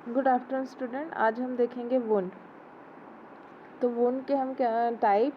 Good afternoon student. आज हम देखेंगे वुंड। तो वुंड के हम क्या टाइप,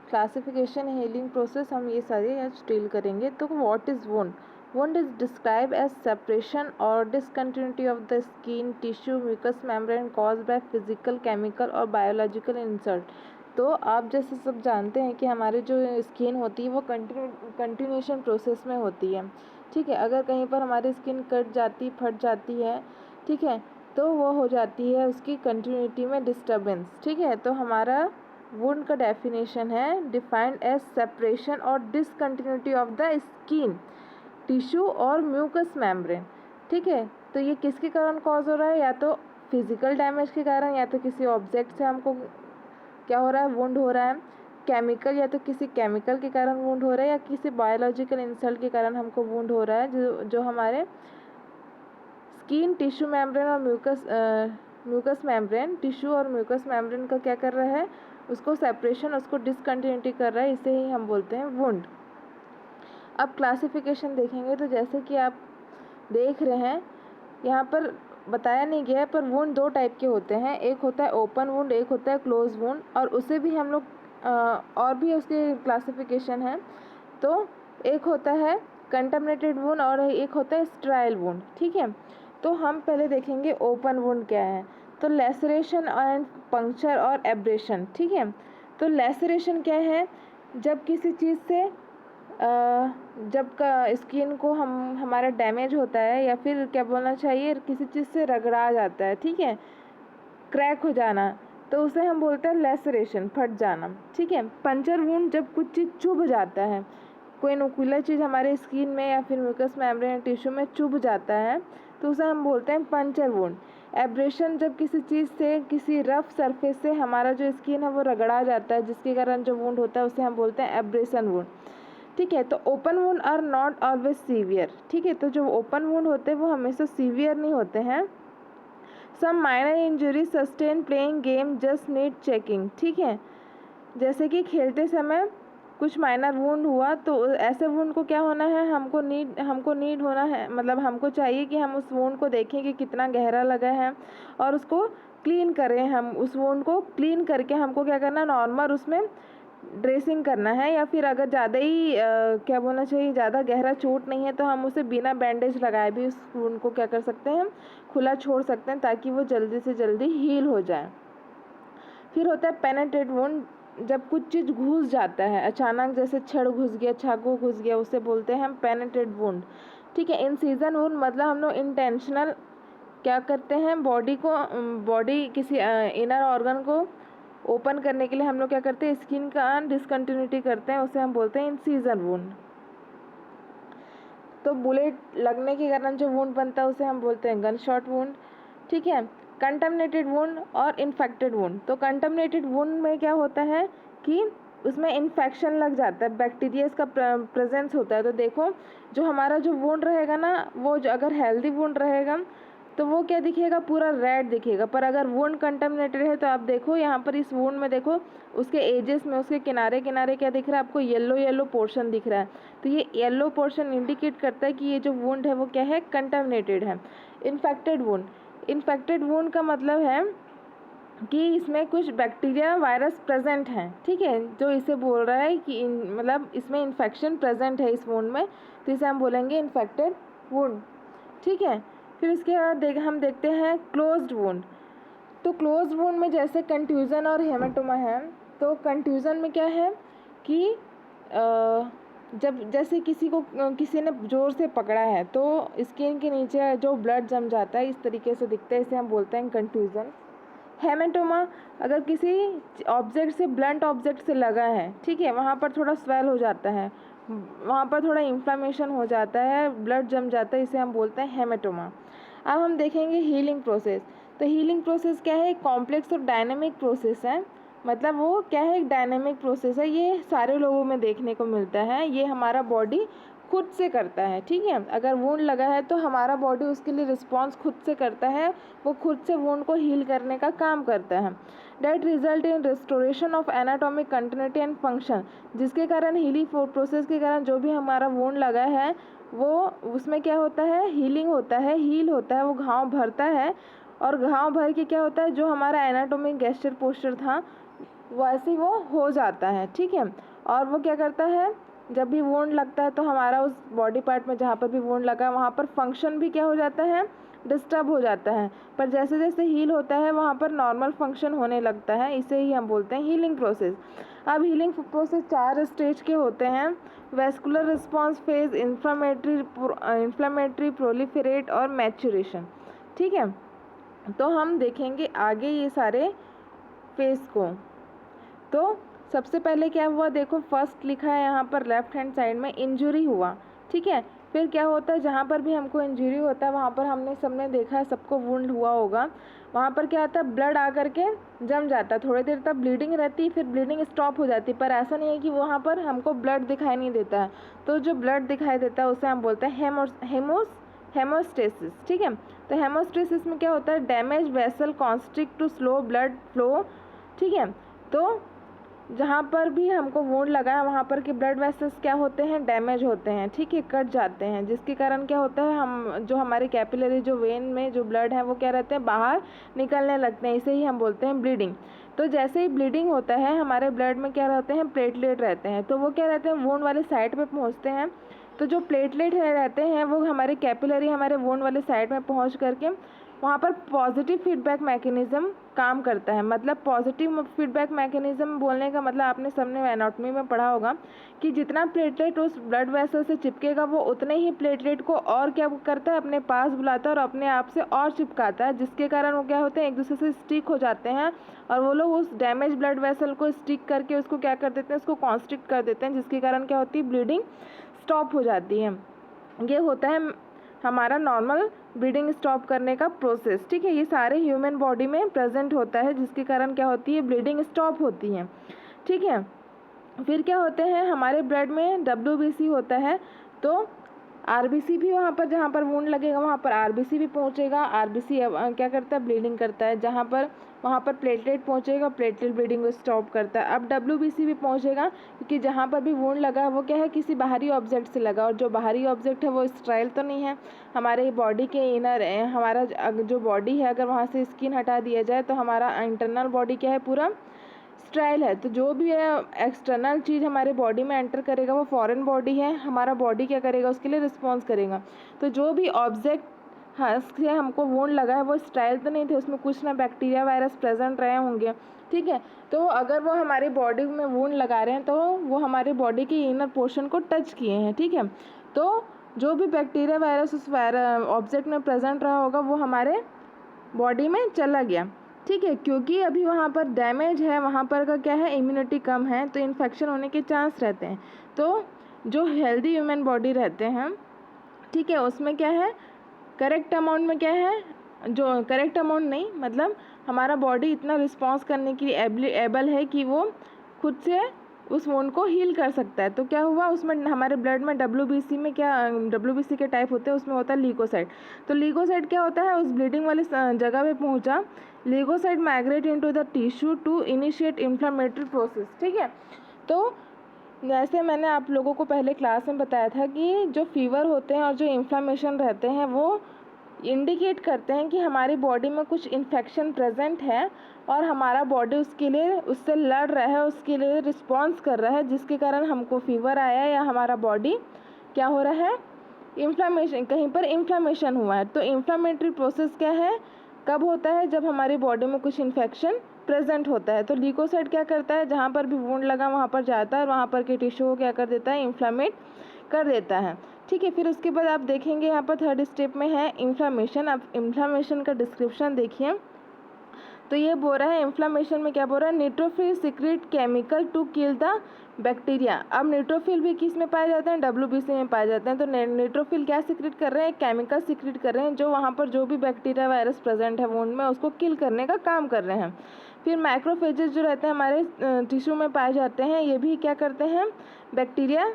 क्लासिफिकेशन, हीलिंग प्रोसेस, हम ये सारे आज डील करेंगे। तो what is wound? Wound is describe as separation और discontinuity of the skin tissue mucous membrane cause by physical, chemical और बायोलॉजिकल इंसल्ट। तो आप जैसे सब जानते हैं कि हमारी जो स्किन होती है वो कंटिन्यूएशन प्रोसेस में होती है। ठीक है, अगर कहीं पर हमारी स्किन कट जाती, फट जाती है, ठीक है, तो वो हो जाती है उसकी कंटिन्यूटी में डिस्टर्बेंस। ठीक है, तो हमारा वुंड का डेफिनेशन है डिफाइंड एज सेपरेशन और discontinuity of the skin tissue और म्यूकस मेम्ब्रेन। ठीक है, तो ये किसके कारण कॉज हो रहा है? या तो फिजिकल डैमेज के कारण, या तो किसी ऑब्जेक्ट से हमको क्या हो रहा है, वुंड हो रहा है। केमिकल, या तो किसी केमिकल के कारण वुंड हो रहा है, या किसी बायोलॉजिकल इंसल्ट के कारण हमको वुंड हो रहा है, जो हमारे स्किन टिश्यू मेम्ब्रेन और म्यूकस मेम्ब्रेन, टिश्यू और म्यूकस मेम्ब्रेन का क्या कर रहा है, उसको सेपरेशन, उसको डिसकंटिन्यूटी कर रहा है। इसे ही हम बोलते हैं वुंड। अब क्लासिफिकेशन देखेंगे तो जैसे कि आप देख रहे हैं यहाँ पर बताया नहीं गया है, पर वुंड दो टाइप के होते हैं। एक होता है ओपन वुंड, एक होता है क्लोज वुंड, और उसे भी हम लोग और भी उसके क्लासिफिकेशन है। तो एक होता है कंटामिनेटेड वुंड और एक होता है स्टेराइल वुंड। ठीक है, तो हम पहले देखेंगे ओपन वुंड क्या है। तो लेसरेशन एंड पंक्चर और एब्रेशन। ठीक है, तो लेसरेशन क्या है? जब किसी चीज़ से जब का स्किन को हमारा डैमेज होता है, या फिर क्या बोलना चाहिए, किसी चीज़ से रगड़ा जाता है, ठीक है, क्रैक हो जाना, तो उसे हम बोलते हैं लेसरेशन, फट जाना। ठीक है, पंचर वुंड जब कुछ चीज़ चुभ जाता है, कोई नुकीला चीज़ हमारे स्किन में या फिर म्यूकस मेम्ब्रेन टिश्यू में चुभ जाता है, तो उसे हम बोलते हैं पंचर वुंड। एब्रेशन जब किसी चीज़ से, किसी रफ सरफेस से हमारा जो स्किन है वो रगड़ा जाता है, जिसके कारण जो वुंड होता है उसे हम बोलते हैं एब्रेशन वुंड। ठीक है, तो open wound are not always severe. ठीक है, तो जो ओपन वुंड होते हैं वो हमेशा सीवियर नहीं होते हैं। Some minor injury sustain playing game just need checking. ठीक है, जैसे कि खेलते समय कुछ माइनर वुंड हुआ, तो ऐसे वुंड को क्या होना है, हमको नीड होना है, मतलब हमको चाहिए कि हम उस वुंड को देखें कि कितना गहरा लगा है और उसको क्लीन करें। हम उस वुंड को क्लीन करके हमको क्या करना, नॉर्मल उसमें ड्रेसिंग करना है, या फिर अगर ज़्यादा ही क्या बोलना चाहिए, ज़्यादा गहरा चोट नहीं है तो हम उसे बिना बैंडेज लगाए भी उस वुंड को क्या कर सकते हैं, खुला छोड़ सकते हैं, ताकि वो जल्दी से जल्दी हील हो जाए। फिर होता है पेनेट्रेट वुंड, जब कुछ चीज़ घुस जाता है अचानक, जैसे छड़ घुस गया, चाकू घुस गया, उसे बोलते हैं हम पेनेट्रेट वुंड। ठीक है, इन सीजन वुंड मतलब हम लोग इंटेंशनल क्या करते हैं, बॉडी किसी इनर ऑर्गन को ओपन करने के लिए हम लोग क्या करते हैं, स्किन का डिसकंटिन्यूटी करते हैं, उसे हम बोलते हैं इन सीजन वुंड। तो बुलेट लगने के कारण जो वुंड बनता है उसे हम बोलते हैं गन शॉट वुंड। ठीक है, कंटामिनेटेड वुंड और इन्फेक्टेड वुंड। तो कंटामिनेटेड वुंड में क्या होता है कि उसमें इन्फेक्शन लग जाता है, बैक्टीरिया का प्रेजेंस होता है। तो देखो, जो हमारा जो वुंड रहेगा ना, वो जो अगर हेल्दी वुंड रहेगा तो वो क्या दिखेगा, पूरा रेड दिखेगा। पर अगर वुंड कंटामिनेटेड है तो आप देखो यहाँ पर इस वुंड में देखो, उसके एजेस में, उसके किनारे किनारे क्या दिख रहा है आपको, येलो येलो पोर्शन दिख रहा है। तो ये येलो पोर्शन इंडिकेट करता है कि ये जो वुंड है वो क्या है, कंटामिनेटेड है। इन्फेक्टेड वुंड, इन्फेक्टेड वुंड का मतलब है कि इसमें कुछ बैक्टीरिया, वायरस प्रेजेंट हैं। ठीक है, जो इसे बोल रहा है कि मतलब इसमें इन्फेक्शन प्रेजेंट है इस वुंड में, तो इसे हम बोलेंगे इन्फेक्टेड वुंड। ठीक है, फिर इसके बाद हम देखते हैं क्लोज्ड वुंड। तो क्लोज वुंड में जैसे कंट्यूजन और हेमाटोमा है। तो कंट्यूजन में क्या है कि जब जैसे किसी ने ज़ोर से पकड़ा है तो स्किन के नीचे जो ब्लड जम जाता है, इस तरीके से दिखता है, इसे हम बोलते हैं कंट्यूजन। हेमाटोमा, अगर किसी ऑब्जेक्ट से, ब्लंट ऑब्जेक्ट से लगा है, ठीक है, वहाँ पर थोड़ा स्वेल हो जाता है, वहाँ पर थोड़ा इन्फ्लामेशन हो जाता है, ब्लड जम जाता है, इसे हम बोलते हैं हेमाटोमा। अब हम देखेंगे हीलिंग प्रोसेस। तो हीलिंग प्रोसेस क्या है, एक कॉम्प्लेक्स और डायनेमिक प्रोसेस है। मतलब वो क्या है, एक डायनेमिक प्रोसेस है, ये सारे लोगों में देखने को मिलता है, ये हमारा बॉडी खुद से करता है। ठीक है, अगर वुंड लगा है तो हमारा बॉडी उसके लिए रिस्पॉन्स खुद से करता है, वो खुद से वुंड को हील करने का काम करता है। That result in restoration of anatomic continuity and function, जिसके कारण हीलिंग प्रोसेस के कारण जो भी हमारा वुंड लगा है वो उसमें क्या होता है, हीलिंग होता है, हील होता है, वो घाव भरता है और घाव भर के क्या होता है, जो हमारा एनाटोमिक गेस्चर पोस्चर था वैसे वो हो जाता है, ठीक है। और वो क्या करता है, जब भी वुंड लगता है तो हमारा उस बॉडी पार्ट में जहाँ पर भी वुंड लगा है वहाँ पर फंक्शन भी क्या हो जाता है, डिस्टर्ब हो जाता है। पर जैसे जैसे हील होता है वहाँ पर नॉर्मल फंक्शन होने लगता है, इसे ही हम बोलते हैं हीलिंग प्रोसेस। अब हीलिंग प्रोसेस 4 स्टेज के होते हैं, vascular response phase, inflammatory, proliferate और मैच्योरेशन, ठीक है। तो हम देखेंगे आगे ये सारे फेज को। तो सबसे पहले क्या हुआ, देखो फर्स्ट लिखा है यहाँ पर लेफ्ट हैंड साइड में, इंजरी हुआ, ठीक है। फिर क्या होता है, जहाँ पर भी हमको इंजरी होता है वहाँ पर हमने सबने देखा है, सबको वुंड हुआ होगा, वहाँ पर क्या होता है, ब्लड आकर के जम जाता है, थोड़ी देर तक ब्लीडिंग रहती है, फिर ब्लीडिंग स्टॉप हो जाती है। पर ऐसा नहीं है कि वहाँ पर हमको ब्लड दिखाई नहीं देता है, तो जो ब्लड दिखाई देता है उसे हम बोलते हैं हेमोस्टेसिस, ठीक है। तो हेमोस्टेसिस में क्या होता है, damage vessel constrict to slow blood flow, ठीक है। तो जहाँ पर भी हमको वुंड लगा है वहाँ पर के ब्लड वेसल्स क्या होते हैं, डैमेज होते हैं, ठीक है, कट जाते हैं, जिसके कारण क्या होता है, हम जो हमारे कैपिलरी जो वेन में जो ब्लड है वो क्या रहते हैं, बाहर निकलने लगते हैं, इसे ही हम बोलते हैं ब्लीडिंग। तो जैसे ही ब्लीडिंग होता है हमारे ब्लड में क्या रहते हैं, प्लेटलेट रहते हैं, तो वो क्या रहते हैं, वुंड वाले साइड पे पहुँचते हैं। तो जो प्लेटलेट रहते हैं वो हमारे कैपिलरी हमारे वुंड वाले साइड में पहुँच करके वहाँ पर पॉजिटिव फीडबैक मैकेनिज़्म काम करता है। मतलब पॉजिटिव फीडबैक मैकेनिज़्म बोलने का मतलब आपने सबने एनाटॉमी में पढ़ा होगा कि जितना प्लेटलेट उस ब्लड वेसल से चिपकेगा वो उतने ही प्लेटलेट को और क्या करता है, अपने पास बुलाता है और अपने आप से और चिपकाता है, जिसके कारण वो क्या होते हैं, एक दूसरे से स्टिक हो जाते हैं और वो लोग उस डैमेज ब्लड वेसल को स्टिक करके उसको क्या कर देते हैं, उसको कॉन्स्ट्रिक्ट कर देते हैं, जिसके कारण क्या होती है, ब्लीडिंग स्टॉप हो जाती है। ये होता है हमारा नॉर्मल ब्लीडिंग स्टॉप करने का प्रोसेस, ठीक है। ये सारे ह्यूमन बॉडी में प्रेजेंट होता है, जिसके कारण क्या होती है, ब्लीडिंग स्टॉप होती है, ठीक है। फिर क्या होते हैं, हमारे ब्लड में WBC होता है, तो RBC भी वहाँ पर जहाँ पर वुंड लगेगा वहाँ पर RBC भी पहुँचेगा। RBC क्या करता है, ब्लीडिंग करता है, जहाँ पर वहाँ पर प्लेटलेट पहुँचेगा, प्लेटलेट ब्लीडिंग को स्टॉप करता है। अब WBC भी पहुँचेगा, क्योंकि जहाँ पर भी वुंड लगा है वो क्या है, किसी बाहरी ऑब्जेक्ट से लगा, और जो बाहरी ऑब्जेक्ट है वो स्टेराइल तो नहीं है, हमारे बॉडी के इनर हमारा जो बॉडी है, अगर वहाँ से स्किन हटा दिया जाए तो हमारा इंटरनल बॉडी क्या है, पूरा स्टेराइल है। तो जो भी है एक्सटर्नल चीज़ हमारे बॉडी में एंटर करेगा वो फॉरेन बॉडी है, हमारा बॉडी क्या करेगा, उसके लिए रिस्पॉन्स करेगा। तो जो भी ऑब्जेक्ट हाँ से हमको वुंड लगा है वो स्टेराइल तो नहीं थे, उसमें कुछ ना बैक्टीरिया वायरस प्रेजेंट रहे होंगे, ठीक है। तो अगर वो हमारी बॉडी में वुंड लगा रहे हैं तो वो हमारे बॉडी के इनर पोर्शन को टच किए हैं, ठीक है। तो जो भी बैक्टीरिया वायरस उस ऑब्जेक्ट में प्रेजेंट रहा होगा वो हमारे बॉडी में चला गया, ठीक है। क्योंकि अभी वहाँ पर डैमेज है, वहाँ पर का क्या है, इम्यूनिटी कम है, तो इन्फेक्शन होने के चांस रहते हैं। तो जो हेल्दी ह्यूमन बॉडी रहते हैं, ठीक है, उसमें क्या है, करेक्ट अमाउंट में क्या है, जो करेक्ट अमाउंट नहीं मतलब हमारा बॉडी इतना रिस्पॉन्स करने के लिए एबल है कि वो खुद से उस वुंड को हील कर सकता है। तो क्या हुआ, उसमें हमारे ब्लड में WBC में क्या WBC के टाइप होते हैं, उसमें होता है लीकोसाइट। तो लीकोसाइट क्या होता है, उस ब्लीडिंग वाले जगह पे पहुंचा, leukocyte migrate into the tissue to initiate inflammatory process, ठीक है। तो जैसे मैंने आप लोगों को पहले क्लास में बताया था कि जो फीवर होते हैं और जो इन्फ्लेमेशन रहते हैं वो इंडिकेट करते हैं कि हमारी बॉडी में कुछ इन्फेक्शन प्रेजेंट है और हमारा बॉडी उसके लिए उससे लड़ रहा है, उसके लिए रिस्पॉन्स कर रहा है, जिसके कारण हमको फीवर आया या हमारा बॉडी क्या हो रहा है, इन्फ्लेमेशन, कहीं पर इन्फ्लेमेशन हुआ है। तो इन्फ्लेमेटरी प्रोसेस क्या है, कब होता है, जब हमारी बॉडी में कुछ इन्फेक्शन प्रेजेंट होता है। तो लीकोसाइट क्या करता है, जहाँ पर भी वुंड लगा वहाँ पर जाता है और वहाँ पर के टिश्यू को क्या कर देता है, इन्फ्लेमेट कर देता है, ठीक है। फिर उसके बाद आप देखेंगे यहाँ पर थर्ड स्टेप में है इन्फ्लेमेशन। अब इन्फ्लेमेशन का डिस्क्रिप्शन देखिए, तो ये बोल रहा है इन्फ्लेमेशन में क्या बोल रहा है, neutrophil secrete chemical to kill the bacteria. अब न्यूट्रोफिल भी किस में पाए जाते हैं, WBC में पाए जाते हैं। तो न्यूट्रोफिल क्या सीक्रेट कर रहे हैं, केमिकल सीक्रेट कर रहे हैं, जो वहाँ पर जो भी बैक्टीरिया वायरस प्रेजेंट है वुंड में उसको किल करने का काम कर रहे हैं। फिर मैक्रोफेजेस जो रहते हैं हमारे टिश्यू में पाए जाते हैं, ये भी क्या करते हैं, बैक्टीरिया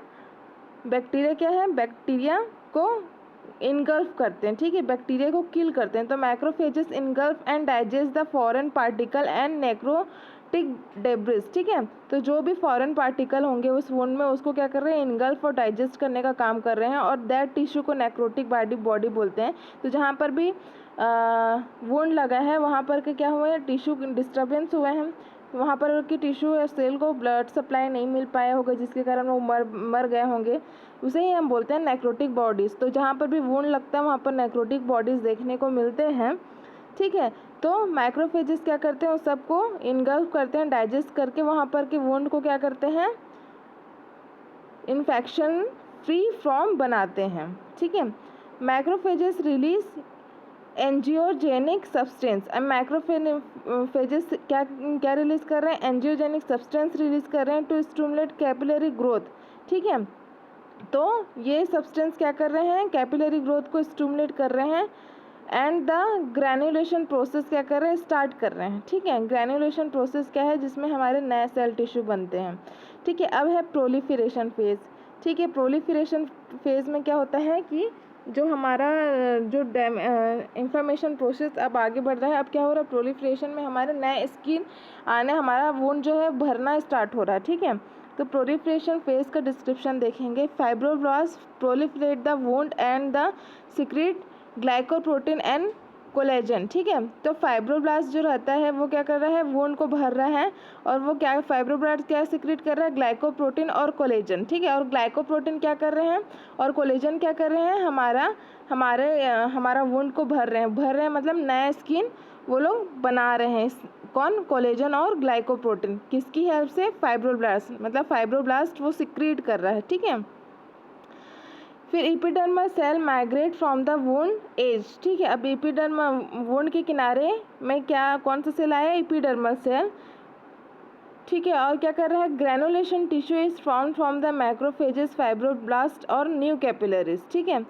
क्या है, बैक्टीरिया को इनगल्फ करते हैं, ठीक है, बैक्टीरिया को किल करते हैं। तो macrophages engulf and digest the foreign particle and necrotic debris, ठीक है। तो जो भी फॉरेन पार्टिकल होंगे उस वुंड में उसको क्या कर रहे हैं, इनगल्फ और डाइजेस्ट करने का काम कर रहे हैं, और दैट टिश्यू को नेक्रोटिक बॉडी बोलते हैं। तो जहाँ पर भी वुंड लगा है वहाँ पर के क्या हुए हैं, टिश्यू डिस्टर्बेंस हुए हैं, वहाँ पर कि टिश्यू या सेल को ब्लड सप्लाई नहीं मिल पाया होगा, जिसके कारण वो मर गए होंगे, उसे ही हम बोलते हैं नेक्रोटिक बॉडीज़। तो जहाँ पर भी वुंड लगता है वहाँ पर नेक्रोटिक बॉडीज़ देखने को मिलते हैं, ठीक है। तो मैक्रोफेजेस क्या करते हैं, उस सबको इनगल्फ करते हैं, डाइजेस्ट करके वहाँ पर के वुंड को क्या करते हैं, इन्फेक्शन फ्री फ्रॉम बनाते हैं, ठीक है। Macrophages release angiogenic substance. अब मैक्रोफेजेस क्या रिलीज कर रहे हैं, एंजियोजेनिक सब्सटेंस रिलीज कर रहे हैं टू स्टिमुलेट कैपिलरी ग्रोथ, ठीक है। तो ये सब्सटेंस क्या कर रहे हैं, कैपिलरी ग्रोथ को स्टिमुलेट कर रहे हैं, एंड द ग्रैन्युलेशन प्रोसेस क्या कर रहे हैं, स्टार्ट कर रहे हैं, ठीक है। ग्रैन्युलेशन प्रोसेस क्या है, जिसमें हमारे नए सेल टिश्यू बनते हैं, ठीक है। अब है प्रोलिफरेशन फेज, ठीक है। प्रोलिफरेशन फेज में क्या होता है कि जो हमारा जो इंफॉर्मेशन प्रोसेस अब आगे बढ़ रहा है, अब क्या हो रहा है, प्रोलिफरेशन में हमारे नए स्किन आने, हमारा वुंड जो है भरना स्टार्ट हो रहा है, ठीक है। तो प्रोलिफरेशन फेज का डिस्क्रिप्शन देखेंगे। Fibroblast proliferate the wound and the secret glycoprotein and collagen, ठीक है। तो फाइब्रोब्लास्ट जो रहता है वो क्या कर रहा है, वुंड को भर रहा है, और वो क्या, फाइब्रोब्लास्ट क्या सीक्रेट कर रहा है, ग्लाइकोप्रोटीन और कोलेजन, ठीक है। और ग्लाइकोप्रोटीन क्या कर रहे हैं और कोलेजन क्या कर रहे हैं, हमारा वुंड को भर रहे हैं मतलब नया स्किन वो लोग बना रहे हैं। कौन, कोलेजन और ग्लाइकोप्रोटीन, किसकी हेल्प से, फाइब्रोब्लास्ट, मतलब फाइब्रोब्लास्ट वो सीक्रेट कर रहा है, ठीक है। फिर epidermal cell migrate from the wound edge, ठीक है। अब एपिडर्मल वुंड के किनारे में क्या, कौन सा सेल आया, एपिडर्मल सेल, ठीक है। और क्या कर रहा है, granulation tissue is form from the macrophages, fibroblast और न्यू कैपिलरीज, ठीक है।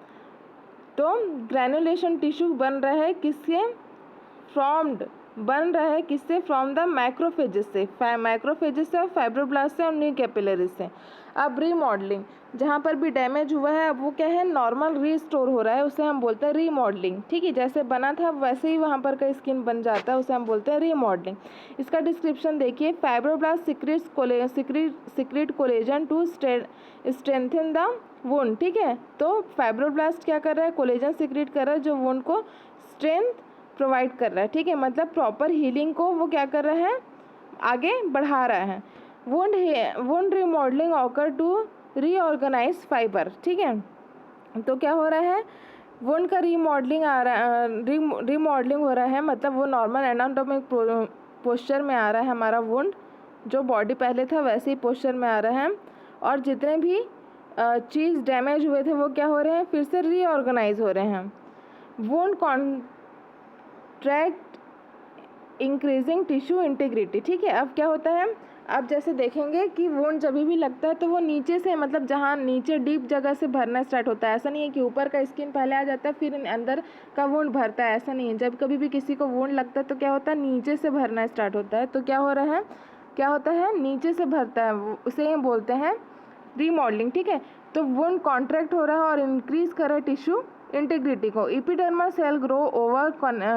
तो ग्रैनुलेशन टिश्यू बन रहा है किससे, बन रहा है किससे, फ्रॉम द मैक्रोफेजेस से, मैक्रोफेजेस से और फाइब्रोब्लास्ट से और न्यू कैपिलरीज से। अब रीमॉडलिंग, जहाँ पर भी डैमेज हुआ है अब वो क्या है, नॉर्मल रीस्टोर हो रहा है, उसे हम बोलते हैं रीमॉडलिंग, ठीक है। जैसे बना था वैसे ही वहाँ पर का स्किन बन जाता है, उसे हम बोलते हैं रीमॉडलिंग। इसका डिस्क्रिप्शन देखिए। Fibroblast secrete collagen to strengthen the wound, ठीक है। तो फाइब्रोब्लास्ट क्या कर रहा है, कोलेजन सीक्रेट कर रहा है जो वुंड को स्ट्रेंथ प्रोवाइड कर रहा है, ठीक है। मतलब प्रॉपर हीलिंग को वो क्या कर रहा है, आगे बढ़ा रहा है। Wound remodelling occur to reorganise fibre, ठीक है। तो क्या हो रहा है, वुंड का रीमॉडलिंग हो रहा है, मतलब वो नॉर्मल एनाटॉमिक पोस्चर में आ रहा है हमारा वुंड, जो बॉडी पहले था वैसे ही पोस्चर में आ रहा है, और जितने भी चीज़ डैमेज हुए थे वो क्या हो रहे हैं, फिर से रीऑर्गेनाइज हो रहे हैं। Wound contract increasing tissue integrity, ठीक है। अब क्या होता है, अब जैसे देखेंगे कि वुंड जब भी लगता है तो वो नीचे से, मतलब जहाँ नीचे डीप जगह से भरना स्टार्ट होता है। ऐसा नहीं है कि ऊपर का स्किन पहले आ जाता है फिर अंदर का वुंड भरता है, ऐसा नहीं है। जब कभी भी किसी को वुंड लगता है तो क्या होता है, नीचे से भरना स्टार्ट होता है। तो क्या हो रहा है, क्या होता है, नीचे से भरता है, उसे हम बोलते हैं रीमॉडलिंग, ठीक है। तो वुंड कॉन्ट्रैक्ट हो रहा है और इंक्रीज कर रहा है टिश्यू इंटीग्रिटी को। Epidermal cell grow over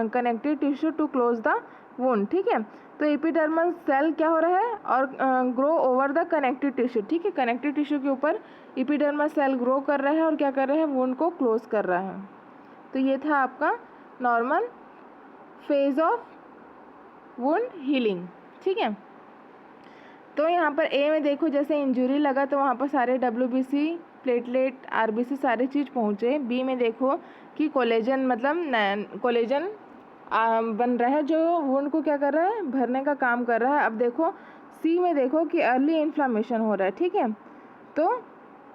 connective tissue to close the wound, ठीक है। तो एपिडर्मल सेल क्या हो रहा है, और grow over the connective tissue, ठीक है। कनेक्टिव टिश्यू के ऊपर एपिडर्मल सेल ग्रो कर रहा है और क्या कर रहा है, वुंड को क्लोज कर रहा है। तो ये था आपका normal phase of wound healing, ठीक है। तो यहाँ पर ए में देखो, जैसे इंजरी लगा तो वहाँ पर सारे WBC, प्लेटलेट, RBC सारी चीज़ पहुँचे। बी में देखो कि कोलेजन, मतलब कोलेजन बन रहा है जो वुंड को क्या कर रहा है, भरने का काम कर रहा है। अब देखो सी में देखो कि अर्ली इन्फ्लामेशन हो रहा है, ठीक है। तो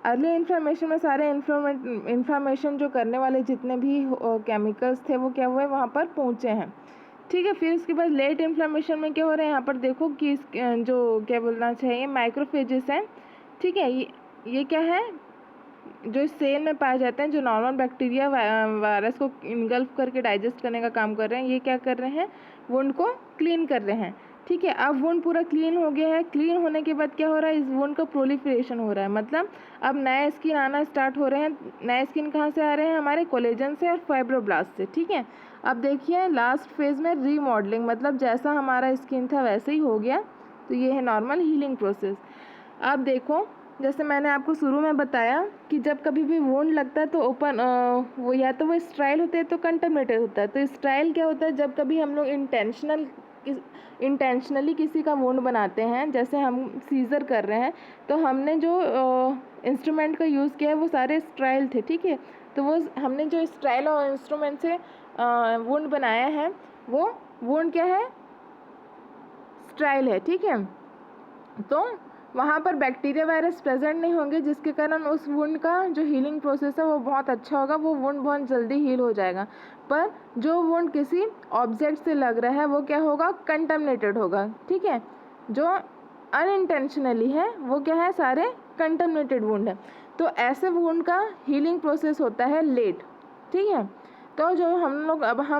अर्ली इन्फ्लामेशन में सारे इन्फ्लामेशन जो करने वाले जितने भी केमिकल्स थे वो क्या हुए, वहाँ पर पहुँचे हैं, ठीक है। फिर इसके बाद लेट इन्फ्लामेशन में क्या हो रहा है, यहाँ पर देखो कि जो क्या बोलना चाहिए, माइक्रोफेजेस हैं, ठीक है। ये क्या है, जो इस सेल में पाए जाते हैं, जो नॉर्मल बैक्टीरिया वायरस को इनगल्फ करके डाइजेस्ट करने का काम कर रहे हैं, ये क्या कर रहे हैं, वुंड को क्लीन कर रहे हैं, ठीक है। अब वुंड पूरा क्लीन हो गया है। क्लीन होने के बाद क्या हो रहा है, इस वुंड का प्रोलिफरेशन हो रहा है, मतलब अब नए स्किन आना स्टार्ट हो रहे हैं। नए स्किन कहाँ से आ रहे हैं, हमारे कोलेजन से और फाइब्रोब्लास्ट से, ठीक है। अब देखिए लास्ट फेज में रीमॉडलिंग, मतलब जैसा हमारा स्किन था वैसे ही हो गया, तो ये है नॉर्मल हीलिंग प्रोसेस। अब देखो, जैसे मैंने आपको शुरू में बताया कि जब कभी भी वुंड लगता है तो ओपन वो या तो वो स्ट्राइल होते हैं तो कंटमिनेटेड होता है। तो स्ट्राइल क्या होता है, जब कभी हम लोग इंटेंशनली किसी का वुंड बनाते हैं, जैसे हम सीजर कर रहे हैं, तो हमने जो इंस्ट्रूमेंट का यूज़ किया है वो सारे स्ट्राइल थे, ठीक है। तो वो हमने जो स्ट्राइल और इंस्ट्रूमेंट से वुंड बनाया है वो वुंड क्या है, स्ट्राइल है, ठीक है। तो वहाँ पर बैक्टीरिया वायरस प्रेजेंट नहीं होंगे, जिसके कारण उस वुंड का जो हीलिंग प्रोसेस है वो बहुत अच्छा होगा, वो वुंड बहुत जल्दी हील हो जाएगा। पर जो वुंड किसी ऑब्जेक्ट से लग रहा है वो क्या होगा, कंटामिनेटेड होगा, ठीक है। जो अनइंटेंशनली है वो क्या है, सारे कंटामिनेटेड वुंड है। तो ऐसे वुंड का हीलिंग प्रोसेस होता है लेट, ठीक है। तो जो हम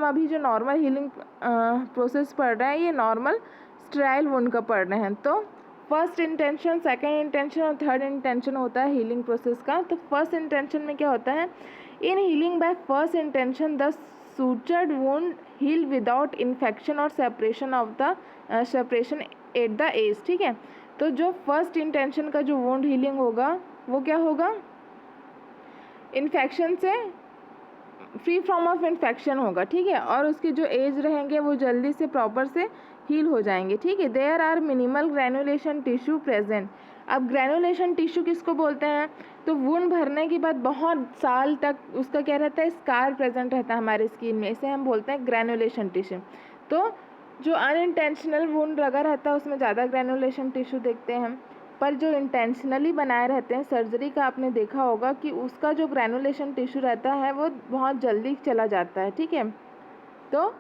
अभी जो नॉर्मल हीलिंग प्रोसेस पढ़ रहे हैं, ये नॉर्मल स्टेराइल वुंड का पढ़ रहे हैं। तो फर्स्ट इंटेंशन, सेकेंड इंटेंशन और थर्ड इंटेंशन होता है हीलिंग प्रोसेस का। तो फर्स्ट इंटेंशन में क्या होता है, इन healing by first intention the sutured wound heal without infection और सेपरेशन एट द एज, ठीक है। तो जो फर्स्ट इंटेंशन का जो वुंड हीलिंग होगा वो क्या होगा, इन्फेक्शन से फ्री फ्रॉम ऑफ इन्फेक्शन होगा, ठीक है। और उसके जो एज रहेंगे वो जल्दी से प्रॉपर से हील हो जाएंगे, ठीक है। There are minimal granulation tissue present. अब ग्रैनुलेशन टिश्यू किसको बोलते हैं, तो वुंड भरने के बाद बहुत साल तक उसका क्या रहता है, स्कार प्रेजेंट रहता है हमारे स्किन में, इसे हम बोलते हैं ग्रैनुलेशन टिश्यू। तो जो अनइंटेंशनल वुंड लगा रहता है उसमें ज़्यादा ग्रैनुलेशन टिश्यू देखते हैं हम, पर जो इंटेंशनली बनाए रहते हैं, सर्जरी का आपने देखा होगा कि उसका जो ग्रैनुलेशन टिश्यू रहता है वो बहुत जल्दी चला जाता है, ठीक है। तो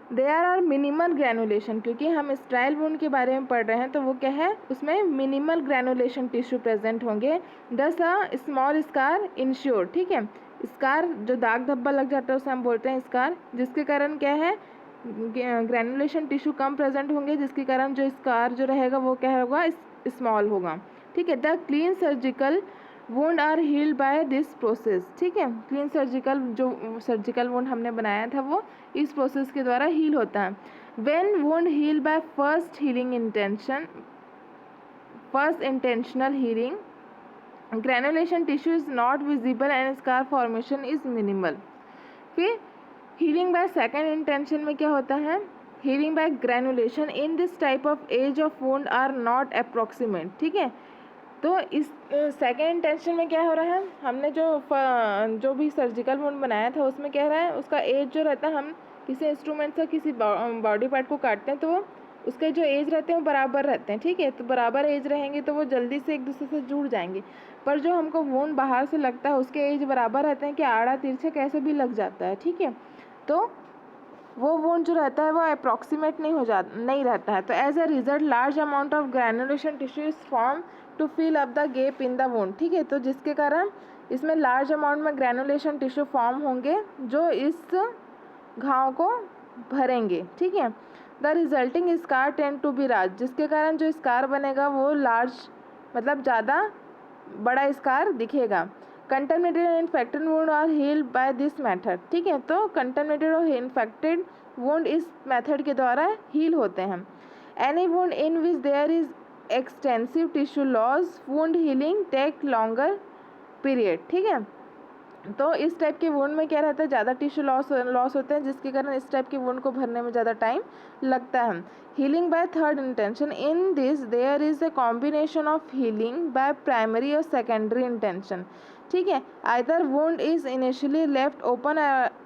देयर आर मिनिमल ग्रैनुलेशन, क्योंकि हम स्टेराइल वुंड के बारे में पढ़ रहे हैं तो वो क्या है, उसमें मिनिमल ग्रैनुलेशन टिश्यू प्रेजेंट होंगे। दस अ स्मॉल स्कार इंश्योर, ठीक है। स्कार जो दाग धब्बा लग जाता है उसे हम बोलते हैं स्कार, जिसके कारण क्या है, ग्रैनुलेशन टिश्यू कम प्रेजेंट होंगे, जिसके कारण जो स्कार जो रहेगा वो क्या होगा, स्मॉल होगा, ठीक है। The clean surgical wound are healed by this process, ठीक है। क्लीन सर्जिकल वुंड हमने बनाया था वो इस प्रोसेस के द्वारा हील होता है। When wound heal by first intentional healing, granulation tissue is not visible and scar formation is minimal. फिर हीलिंग बाय सेकेंड इंटेंशन में क्या होता है, healing by granulation in this type of edge of wound are not approximate, ठीक है। तो इस second intention में क्या हो रहा है, हमने जो भी सर्जिकल वुंड बनाया था उसमें क्या रहा है, उसका एज जो रहता है, हम किसी इंस्ट्रूमेंट से किसी बॉडी पार्ट को काटते हैं तो वो उसके जो एज रहते हैं वो बराबर रहते हैं, ठीक है। तो बराबर एज रहेंगे तो वो जल्दी से एक दूसरे से जुड़ जाएंगे। पर जो हमको वुंड बाहर से लगता है उसके एज बराबर रहते हैं कि आड़ा तिरछा कैसे भी लग जाता है, ठीक है। तो वो वुंड जो रहता है वो अप्रॉक्सीमेट नहीं रहता है। तो as a result large amount of granulation tissue is form to fill up the gap in the wound, ठीक है। तो जिसके कारण इसमें लार्ज अमाउंट में ग्रैनुलेशन टिश्यू फॉर्म होंगे जो इस घाव को भरेंगे, ठीक है। The resulting scar tend to be large, जिसके कारण जो स्कार बनेगा वो लार्ज मतलब ज़्यादा बड़ा स्कार दिखेगा। Contaminated and infected wound are healed by this method, ठीक है। तो कंटामिनेटेड और इन्फेक्टेड वुंड इस मेथड के द्वारा हील होते हैं। Any wound in which there is extensive tissue loss, wound healing take longer period, ठीक है। तो इस टाइप के वुंड में क्या रहता है, ज़्यादा टिश्यू लॉस होते हैं, जिसके कारण इस टाइप के वुंड को भरने में ज़्यादा टाइम लगता है। Healing by third intention, in this there is a combination of healing by primary और सेकेंडरी इंटेंशन, ठीक है। Either wound is initially left open,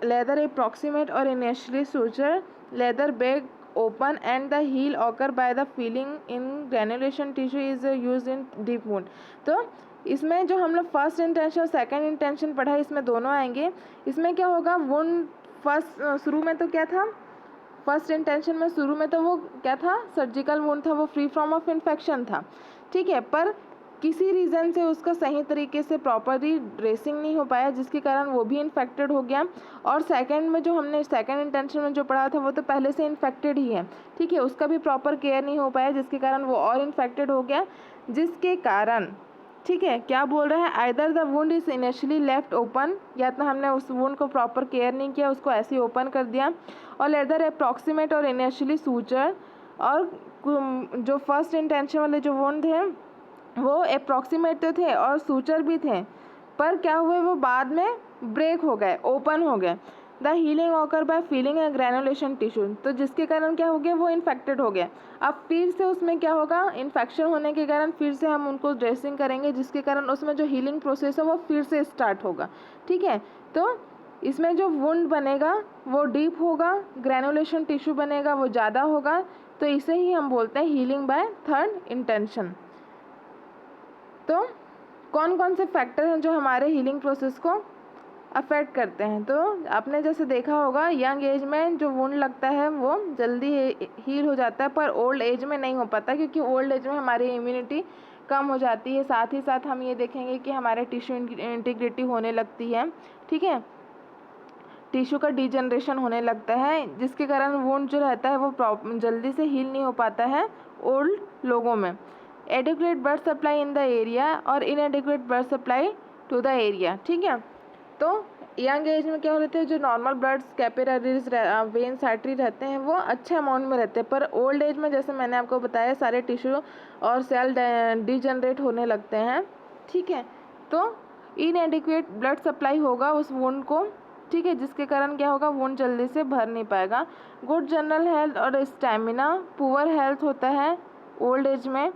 later approximate और इनिशियली सूचर, लेदर बेग open and the heel occur by the filling in granulation tissue is used in deep wound। तो इसमें जो हम लोग फर्स्ट इंटेंशन और सेकेंड इंटेंशन पढ़ा है इसमें दोनों आएंगे। इसमें क्या होगा, वुंड फर्स्ट शुरू में तो क्या था, फर्स्ट इंटेंशन में शुरू में तो वो क्या था, सर्जिकल वुंड था, वो फ्री फ्रॉम ऑफ इन्फेक्शन था, ठीक है। पर किसी रीज़न से उसका सही तरीके से प्रॉपरली ड्रेसिंग नहीं हो पाया, जिसके कारण वो भी इन्फेक्टेड हो गया। और सेकंड में जो हमने सेकंड इंटेंशन में जो पढ़ा था वो तो पहले से इन्फेक्टेड ही है, ठीक है। उसका भी प्रॉपर केयर नहीं हो पाया, जिसके कारण वो और इन्फेक्टेड हो गया, जिसके कारण, ठीक है, क्या बोल रहा है, either the wound is initially left open, या तो हमने उस वुंड को प्रॉपर केयर नहीं किया, उसको ऐसे ही ओपन कर दिया, और लेदर अप्रॉक्सीमेट और इनिशियली सूचर, और जो फर्स्ट इंटेंशन वाले जो वुंड थे वो अप्रॉक्सीमेट तो थे और सूचर भी थे, पर क्या हुए वो बाद में ब्रेक हो गए, ओपन हो गए। The healing occur by filling a granulation tissue, तो जिसके कारण क्या हो गया, वो इन्फेक्टेड हो गया। अब फिर से उसमें क्या होगा, इन्फेक्शन होने के कारण फिर से हम उनको ड्रेसिंग करेंगे, जिसके कारण उसमें जो हीलिंग प्रोसेस है वो फिर से स्टार्ट होगा। ठीक है, तो इसमें जो वुंड बनेगा वो डीप होगा, ग्रैनुलेशन टिश्यू बनेगा वो ज़्यादा होगा, तो इसे ही हम बोलते हैं हीलिंग बाय थर्ड इंटेंशन। तो कौन कौन से फैक्टर हैं जो हमारे हीलिंग प्रोसेस को अफेक्ट करते हैं? तो आपने जैसे देखा होगा, यंग एज में जो वुंड लगता है वो जल्दी हील हो जाता है, पर ओल्ड एज में नहीं हो पाता, क्योंकि ओल्ड एज में हमारी इम्यूनिटी कम हो जाती है। साथ ही साथ हम ये देखेंगे कि हमारे टिश्यू इंटीग्रिटी होने लगती है। ठीक है, टिश्यू का डिजनरेशन होने लगता है, जिसके कारण वुंड जो रहता है वो जल्दी से हील नहीं हो पाता है ओल्ड लोगों में। Adequate blood supply in the area और inadequate blood supply to the area. ठीक है, तो यंग एज में क्या होते हैं, जो normal blood capillaries veins artery रहते हैं वो अच्छे अमाउंट में रहते हैं, पर ओल्ड एज में जैसे मैंने आपको बताया सारे टिश्यू और सेल डिजनरेट होने लगते हैं। ठीक है, तो इनएडिक्वेट ब्लड सप्लाई होगा उस वुंड को। ठीक है, जिसके कारण क्या होगा, वुंड जल्दी से भर नहीं पाएगा। गुड जनरल हेल्थ और स्टेमिना, पुअर हेल्थ होता है ओल्ड एज में।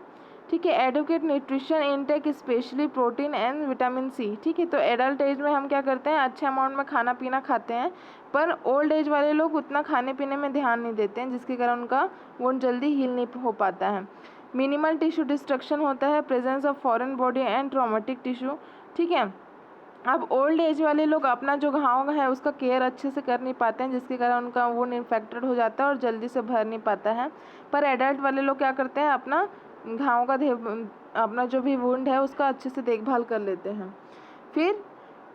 ठीक है, adequate nutrition intake specially protein and vitamin C. ठीक है, तो एडल्ट एज में हम क्या करते हैं, अच्छे अमाउंट में खाना पीना खाते हैं, पर ओल्ड एज वाले लोग उतना खाने पीने में ध्यान नहीं देते हैं, जिसके कारण उनका वुंड जल्दी हील नहीं हो पाता है। मिनिमल टिश्यू डिस्ट्रक्शन होता है, presence of foreign body and traumatic tissue. ठीक है, अब ओल्ड एज वाले लोग अपना जो घाव है उसका केयर अच्छे से कर नहीं पाते हैं, जिसके कारण उनका वुंड इन्फेक्टेड हो जाता है और जल्दी से भर नहीं पाता है। पर एडल्ट वाले लोग क्या करते हैं, अपना घाव का अपना जो भी वुंड है उसका अच्छे से देखभाल कर लेते हैं। फिर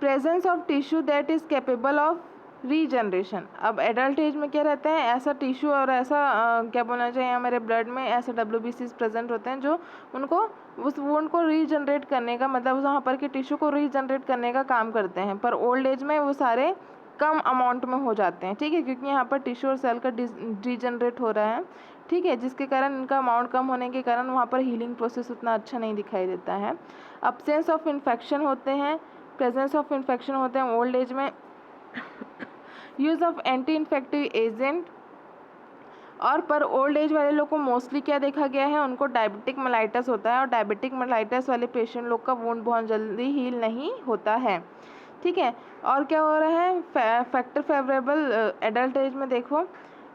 presence of tissue that is capable of regeneration. अब एडल्ट एज में क्या रहता है, ऐसा टिश्यू और ऐसा क्या बोलना चाहिए, हमारे ब्लड में ऐसे WBCs प्रेजेंट होते हैं जो उनको उस वुंड को रीजनरेट करने का, मतलब वहाँ पर के टिश्यू को रीजनरेट करने का काम करते हैं, पर ओल्ड एज में वो सारे कम अमाउंट में हो जाते हैं। ठीक है, क्योंकि यहाँ पर टिश्यू और सेल का डिजनरेट हो रहा है। ठीक है, जिसके कारण इनका अमाउंट कम होने के कारण वहाँ पर हीलिंग प्रोसेस उतना अच्छा नहीं दिखाई देता है। अब्सेंस ऑफ इन्फेक्शन होते हैं, प्रेजेंस ऑफ इन्फेक्शन होते हैं ओल्ड एज में। Use of anti infective agent, और पर ओल्ड एज वाले लोग को मोस्टली क्या देखा गया है, उनको डायबिटिक मेलाइटस होता है, और डायबिटिक मेलाइटस वाले पेशेंट लोग का वुंड बहुत जल्दी हील नहीं होता है। ठीक है, और क्या हो रहा है, फैक्टर फेवरेबल एडल्ट एज में देखो,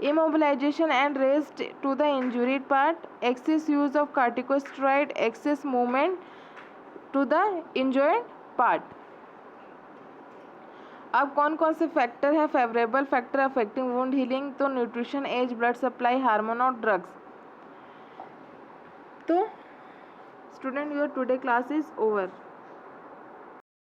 immobilisation and rest to the injured part, excess use of corticosteroid, excess movement to the injured part. अब कौन कौन से फैक्टर है favourable factor affecting wound healing? तो nutrition, age, blood supply, hormone और drugs. तो student, your today class is over.